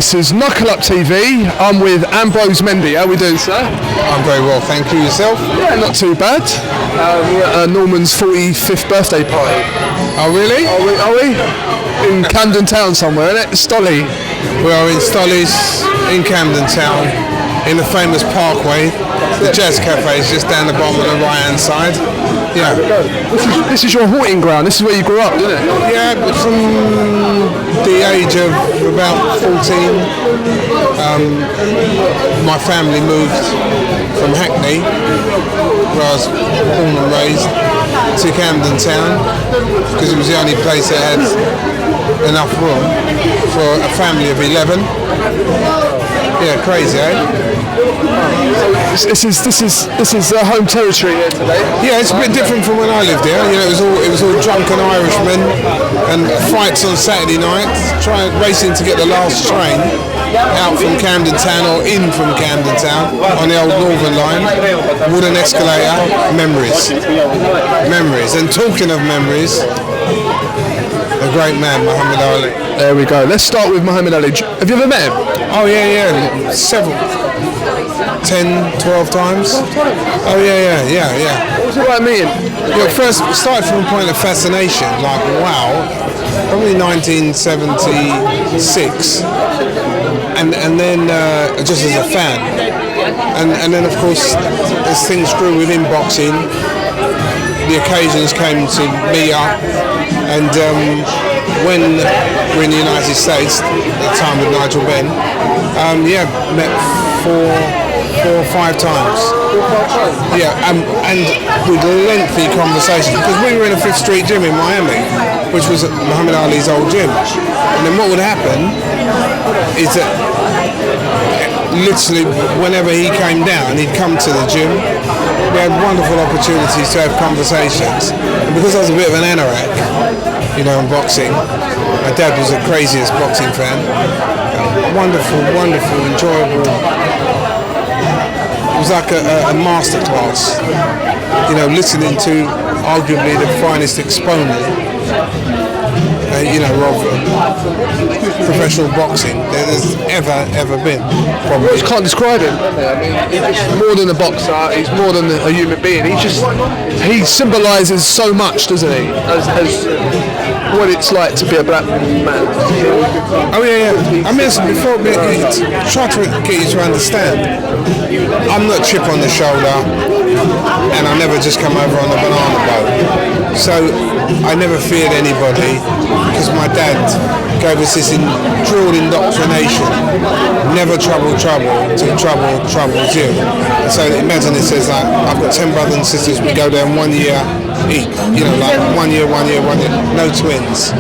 This is Knuckle-up TV. I'm with Ambrose Mendy. How are we doing, sir? I'm very well, thank you. Yourself? Yeah, not too bad. We're at Norman's 45th birthday party. Oh, really? Are we? In Camden town somewhere, isn't it? Stolly. We are in Stolly's, in Camden town, in the famous Parkway. The Jazz Cafe is just down the bottom of the right-hand side. Yeah. This is your haunting ground. This is where you grew up, isn't it? Yeah, but from the age of about 14, my family moved from Hackney, where I was born and raised, to Camden town, because it was the only place that had enough room for a family of 11. Yeah, crazy, eh? This is home territory here today. Yeah, it's a bit different from when I lived here. You know, it was all drunken Irishmen and fights on Saturday nights, racing to get the last train out from Camden town or in from Camden town on the old Northern line. Wooden escalator, memories. And talking of memories, a great man, Muhammed Ali. There we go. Let's start with Muhammad Ali. Have you ever met him? Oh yeah, several. 10, 12 times. Oh yeah. What was it like meeting? Yeah, first started from a point of fascination, like wow, probably 1976, and then just as a fan, and then of course as things grew within boxing, the occasions came to meet up, and when we're in the United States at the time with Nigel Benn, met four or five times. Yeah, and with lengthy conversations, because we were in a Fifth Street gym in Miami, which was Muhammad Ali's old gym. And then what would happen is that literally whenever he came down, he'd come to the gym. We had wonderful opportunities to have conversations. And because I was a bit of an anorak, you know, in boxing, my dad was the craziest boxing fan. Wonderful, enjoyable. It was like a masterclass, you know, listening to arguably the finest exponent, of professional boxing there's ever been. Probably. You just can't describe him. I mean, he's more than a boxer. He's more than a human being. He symbolises so much, doesn't he? As what it's like to be a black man. Oh yeah. I mean, before try to get you to understand. I'm not chip on the shoulder, and I never just come over on a banana boat. So I never feared anybody, because my dad gave us this drilled indoctrination: never trouble till trouble troubles you. So imagine it says like, I've got 10 brothers and sisters. We go down 1 year each. You know, like 1 year, no twins,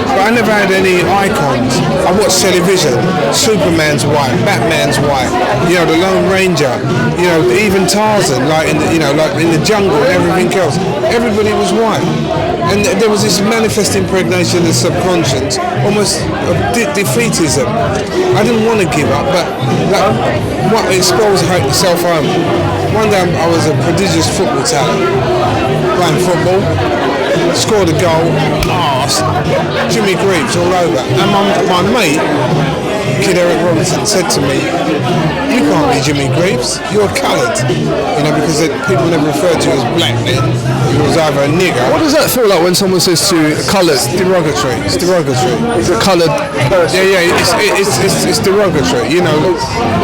but I never had any icons. I watched television, Superman's white, Batman's white, you know, the Lone Ranger, you know, even Tarzan, like in the jungle and everything else. Everybody was white. And there was this manifest impregnation of the subconscious, almost of defeatism. I didn't want to give up, but what expels self-harm. One day I was a prodigious football talent, playing football, scored a goal, arse, Jimmy Greaves all over. And my mate, Kid Eric Robinson, said to me, "You can't be Jimmy Greaves, you're coloured." You know, because people never referred to you as black then. You was either a nigger. What does that feel like when someone says to you, coloured? It's derogatory. It's a coloured person. Yeah, it's derogatory, you know.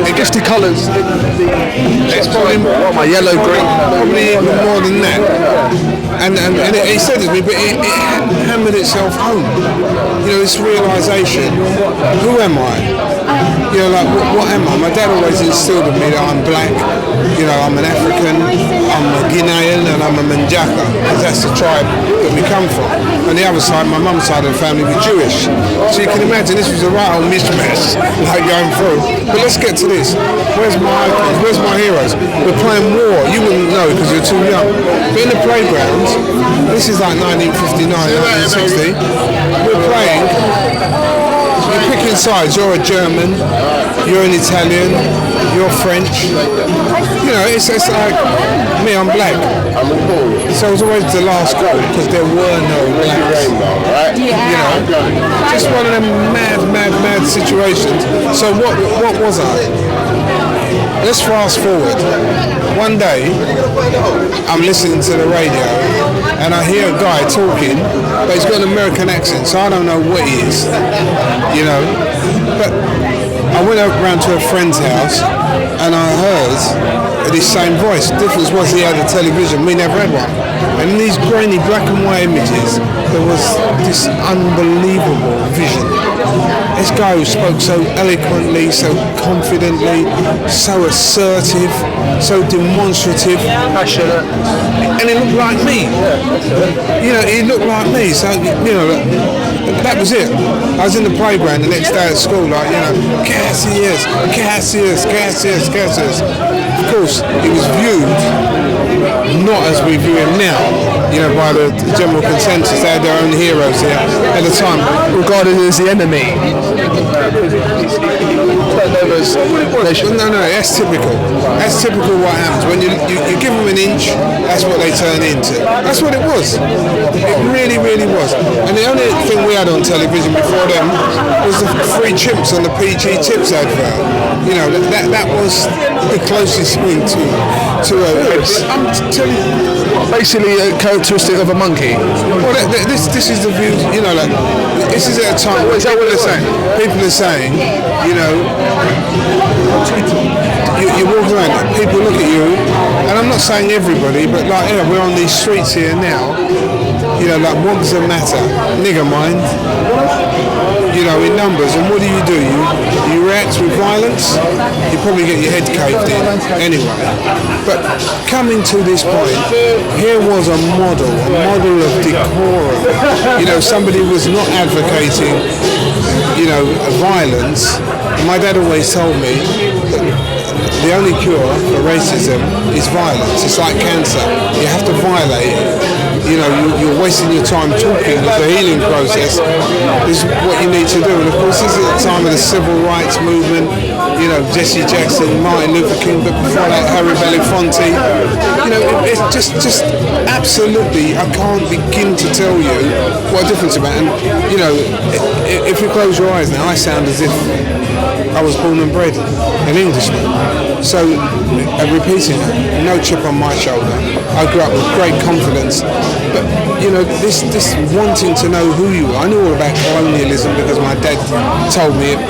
It just the colours. It's probably my yellow, green. Probably even more than that. And he said to me, but it hammered itself home. You know, this realisation, who am I? You know, like, what am I? My dad always instilled in me that I'm black, you know, I'm an African, I'm a Guinean, and I'm a Manjaka, because that's the tribe that we come from. On the other side, my mum's side of the family was Jewish. So you can imagine this was a right old mishmash, like, going through. But let's get to this. Where's my icons? Where's my heroes? We're playing war. You wouldn't know because you're too young. But in the playground, this is like 1959, 1960, we're playing. You're picking sides. You're a German, you're an Italian, you're French. You know, it's like me, I'm black. So I was always the last call because there were no blacks. You know, just one of them mad situations. So what was I? Let's fast forward. One day, I'm listening to the radio and I hear a guy talking, but he's got an American accent, so I don't know what he is. You know, but I went around to a friend's house and I heard this same voice. The difference was he had a television, we never had one. And in these grainy black and white images, there was this unbelievable vision. This guy who spoke so eloquently, so confidently, so assertive, so demonstrative. Passionate. And he looked like me. You know, he looked like me. So, you know, that was it. I was in the playground the next day at school, like, you know, Cassius. Of course, he was viewed not as we view him now, you know, by the general consensus. They had their own heroes here at the time. Regarded as the enemy. No, that's typical. That's typical what happens. When you give them an inch, that's what they turn into. That's what it was. It really was. And the only thing we had on television before them was the free chips on the PG Tips advert. You know, that was the closest thing to a I'm telling you, basically a characteristic of a monkey. Well, this is the view, you know, like, this is at a time where people are saying, you know, you walk around, people look at you, and I'm not saying everybody, but like, yeah, we're on these streets here now, you know, like, what does it matter? Nigger mind. You know, in numbers, and what do? You react with violence, you probably get your head caved in anyway. But coming to this point, here was a model of decorum. You know, somebody was not advocating, you know, violence. My dad always told me that the only cure for racism is violence. It's like cancer. You have to violate it. You know, you're wasting your time talking of the healing process. This is what you need to do. And of course, this is the time of the civil rights movement. You know, Jesse Jackson, Martin Luther King, but before that, Harry Belafonte. You know, it's just absolutely, I can't begin to tell you what a difference about. And, you know, if you close your eyes now, I sound as if I was born and bred an Englishman. So, repeating it, no chip on my shoulder. I grew up with great confidence. But, you know, this wanting to know who you are. I knew all about colonialism because my dad told me it.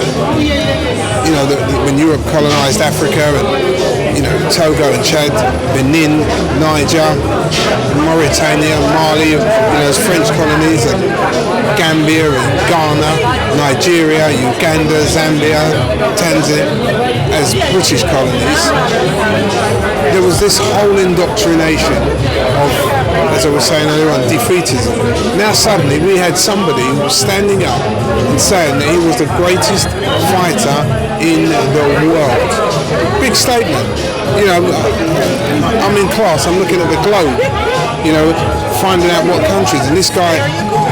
You know, when Europe colonised Africa and, you know, Togo and Chad, Benin, Niger, Mauritania, Mali, you know, as French colonies, and Gambia and Ghana, Nigeria, Uganda, Zambia, Tanzania, as British colonies. There was this whole indoctrination of, as I was saying earlier on, defeatism. Now suddenly we had somebody who was standing up and saying that he was the greatest fighter in the world. Big statement. You know, I'm in class, I'm looking at the globe, you know, finding out what countries, and this guy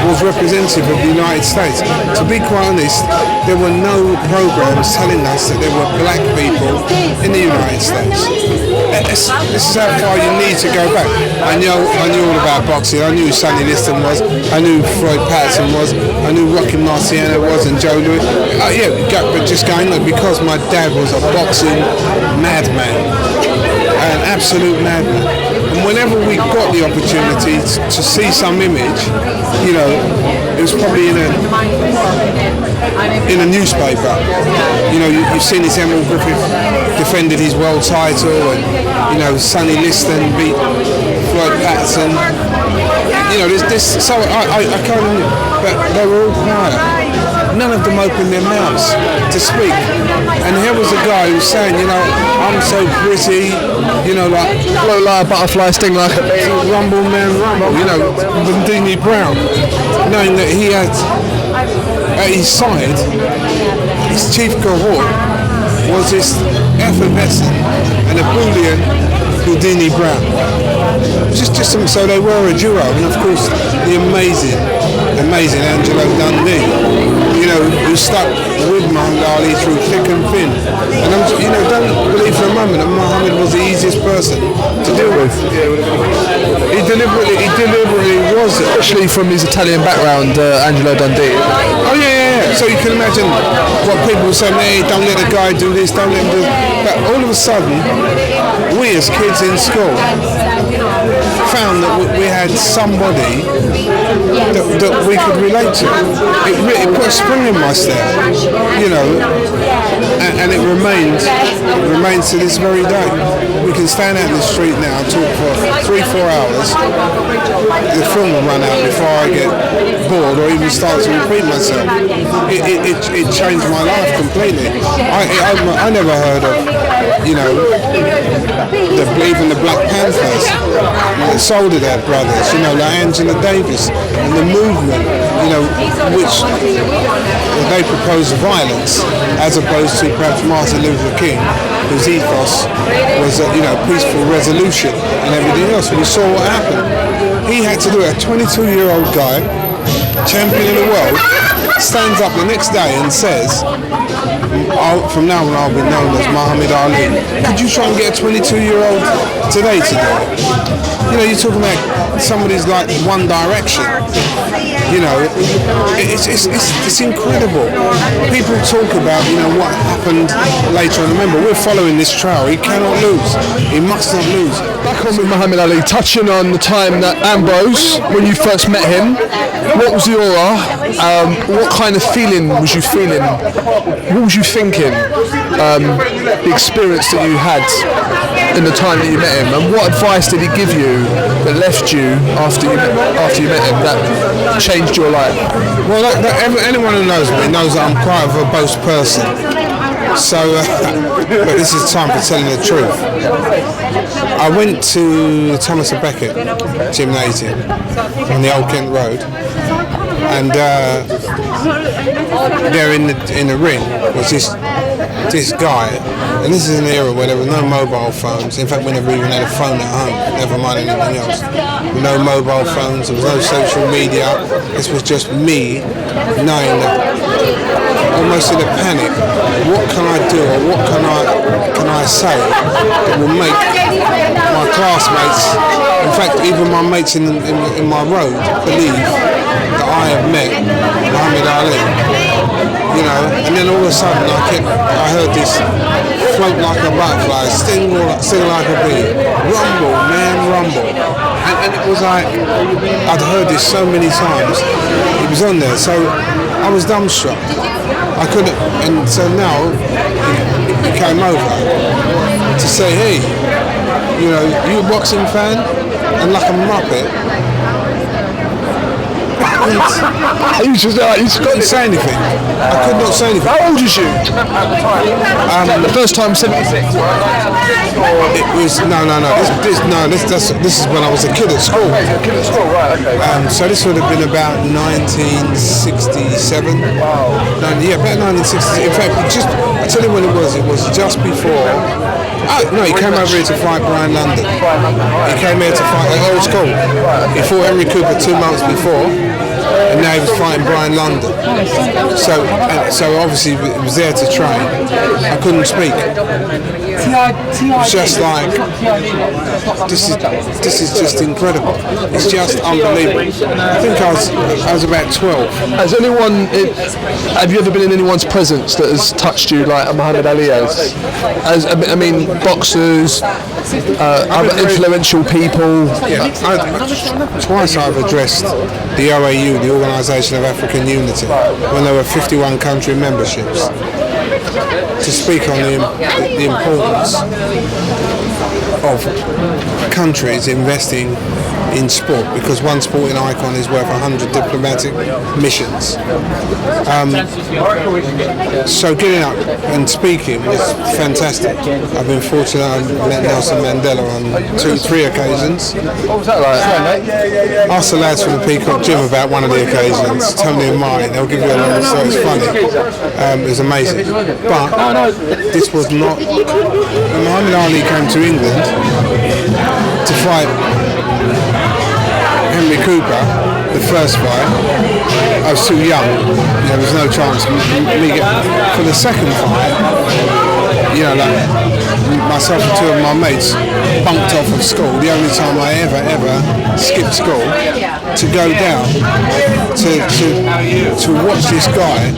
was representative of the United States. To be quite honest, there were no programs telling us that there were black people in the United States. This is how far you need to go back. I knew all about boxing. I knew who Sonny Liston was. I knew who Floyd Patterson was. I knew Rocky Marciano was and Joe Louis. But just going, look, because my dad was a boxing madman, an absolute madman. And whenever we got the opportunity to see some image, you know, it was probably in a newspaper. You know, you've seen this Emerald Griffith defended his world title, and, you know, Sonny Liston beat Floyd Patterson. You know, there's this. So I kind of knew, but they were all quiet. None of them opened their mouths to speak. And here was a guy who was saying, you know, I'm so pretty, you know, like, Flow like a butterfly, sting like a bee. Rumble man rumble, you know, Bundini Brown, knowing that he had at his side, his chief cohort was this effervescent and ebullient Houdini Brown. Just so they were a duo, and of course the amazing Angelo Dundee, you know, who stuck with Muhammad Ali through thick and thin. And you know, don't believe moment that Muhammad was the easiest person to deal with. He deliberately was, Especially from his Italian background, Angelo Dundee. Oh yeah. So you can imagine what people were saying, hey, don't let the guy do this, don't let him do this. But all of a sudden, we as kids in school found that we had somebody that we could relate to. It put a spring in my step, you know, and it remains to this very day. We can stand out in the street now and talk for 3-4 hours. The film will run out before I get bored or even start to repeat myself. It changed my life completely. I never heard of, you know, even the Black Panthers, the Soledad brothers, you know, like Angela Davis, and the movement, you know, which they proposed violence as opposed to perhaps Martin Luther King, whose ethos was, you know, peaceful resolution and everything else. We saw what happened. He had to do it. A 22-year-old guy, champion of the world, stands up the next day and says, from now on I'll be known as Muhammad Ali. Could you try and get a 22-year-old today to do it? You know, you're talking about somebody's like One Direction. You know, it's incredible. People talk about, you know, what happened later on. Remember, we're following this trail. He cannot lose. He must not lose. Back on with Muhammad Ali, touching on the time that Ambrose, when you first met him, what was the aura? What kind of feeling was you feeling? What was you thinking? The experience that you had in the time that you met him, and what advice did he give you that left you after you met him that changed your life? Well, anyone who knows me knows that I'm quite a verbose person. So, but this is time for telling the truth. I went to Thomas & Becket Gymnasium on the Old Kent Road, and there in the ring was this guy, and this is an era where there were no mobile phones. In fact, we never even had a phone at home, never mind anything else. No mobile phones, there was no social media. This was just me knowing that, almost in a panic, what can I do or what can I say that will make my classmates, in fact even my mates in my road, believe that I have met Muhammad Ali. You know, and then all of a sudden I heard this float like a butterfly, sting like a bee, rumble, man, rumble. And it was like, I'd heard this so many times, it was on there, so I was dumbstruck. I couldn't, and so now he came over to say, hey, you know, you a boxing fan? And like a muppet, You couldn't say anything. I could not say anything. How old is you? The first time 76. It was This is when I was a kid at school. Kid at school, right? Okay. So this would have been about 1967. About 1967. In fact, I tell you when it was. It was just before. No, he came over here to fight Brian London. He came here to fight at old school. He fought Henry Cooper 2 months before, and now he was fighting Brian London. So obviously he was there to train. I couldn't speak. It was just like, this is just incredible. It's just unbelievable. I think I was about 12. Have you ever been in anyone's presence that has touched you like Muhammad Ali has? I mean, boxers, other influential people. Yeah, twice I've addressed the OAU, the Organisation of African Unity, when there were 51 country memberships, to speak on the importance of countries investing in sport, because one sporting icon is worth 100 diplomatic missions. So getting up and speaking was fantastic. I've been fortunate. I've met Nelson Mandela on 2-3 occasions. What was that like? Ask the lads from the Peacock Gym about one of the occasions. Tony and mine, they'll give you a lot of stories. It's funny. It was amazing. But this was not. When Muhammad Ali came to England to fight Henry Cooper, the first fight, I was too young. There was no chance. For the second fight, you know, like myself and two of my mates bunked off of school. The only time I ever skipped school to go down to watch this guy,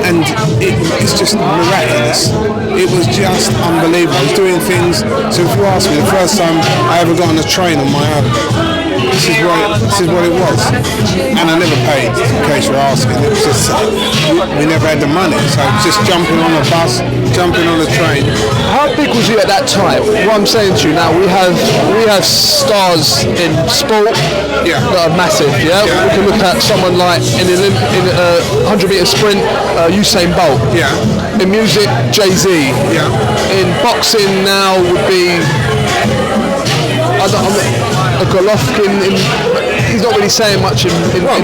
and it's just miraculous. It was just unbelievable. He was doing things. So if you ask me, the first time I ever got on a train on my own, this is what it was, and I never paid. In case you're asking, it was just we never had the money, so just jumping on a bus, jumping on a train. How big was you at that time? What I'm saying to you now, we have stars in sport that are massive. Yeah, we can look at someone like in 100-meter sprint, Usain Bolt. Yeah. In music, Jay-Z. Yeah. In boxing now would be a Golovkin. He's not really saying much in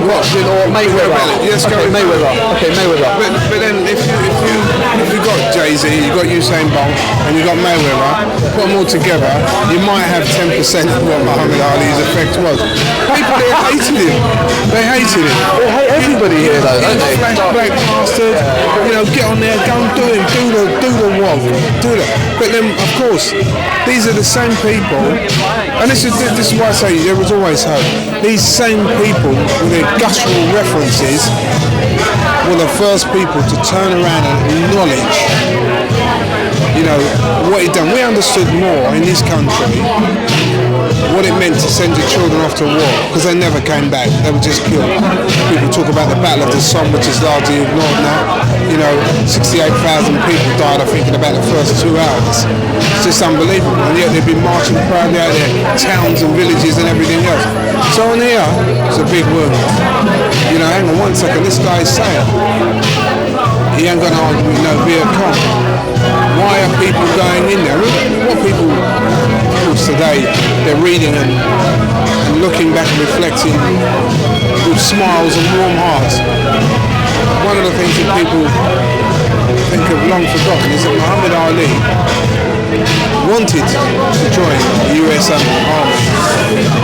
boxing, or Mayweather. Yes, okay, Mayweather. Okay, Mayweather. But then if you got Jay-Z, you got Usain Bolt, and you got Mayweather, put them all together, you might have 10% of what Muhammad Ali's effect was. People, they hated him. They hated him. They hate everybody here, though, don't they? Black bastard. You know, get on there, go and do him, do the walk, do that. But then, of course, these are the same people, and this is why I say there was always hope. These same people with their guttural references were the first people to turn around and acknowledge, you know, what he'd done. We understood more in this country what it meant to send your children off to war, because they never came back. They were just killed. People talk about the Battle of the Somme, which is largely ignored now. You know, 68,000 people died, I think, in about the first 2 hours. It's just unbelievable. And yet they've been marching proudly out there, towns and villages and everything else. So on here, it's a big wound. You know, hang on one second, this guy is saying he ain't going to argue with no Viet Cong. Why are people going in there? What people today, they're reading and looking back and reflecting with smiles and warm hearts. One of the things that people think have long forgotten is that Muhammad Ali wanted to join the US Army,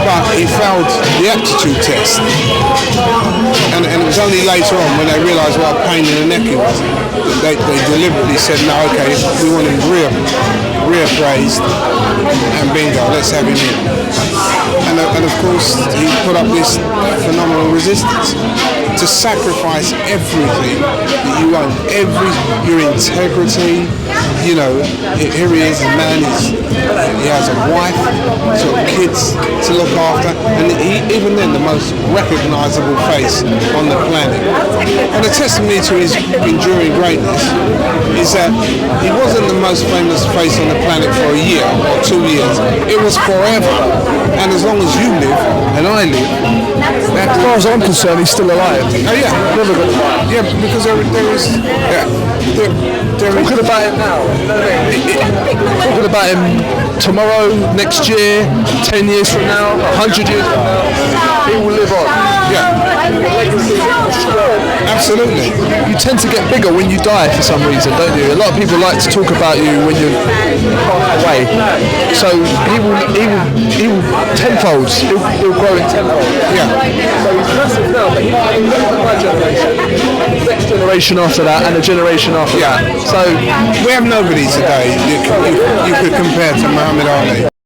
but he failed the aptitude test. And it was only later on, when they realised what a pain in the neck he was, that they deliberately said, no, okay, we want him reappraised, and bingo, let's have him in. And of course, he put up this phenomenal resistance to sacrifice everything that you own, your integrity. You know, here he is, a man, he has a wife, he's got kids to look after, and even then the most recognisable face on the planet. And a testimony to his enduring greatness is that he wasn't the most famous face on the planet for a year or 2 years. It was forever. And as long as you live and I live, as far as I'm concerned, he's still alive. Oh yeah, never got alive. Yeah, because there is. Talking about him now. Talking about him tomorrow, next year, 10 years from now, 100 years from now, he will live on. Yeah. Absolutely. You tend to get bigger when you die for some reason, don't you? A lot of people like to talk about you when you're away. So he will tenfold. He'll grow in tenfold. Yeah. So he's massive now, but he's my generation, next generation after that, and a generation after that. So we have nobody today you could compare to Muhammad Ali.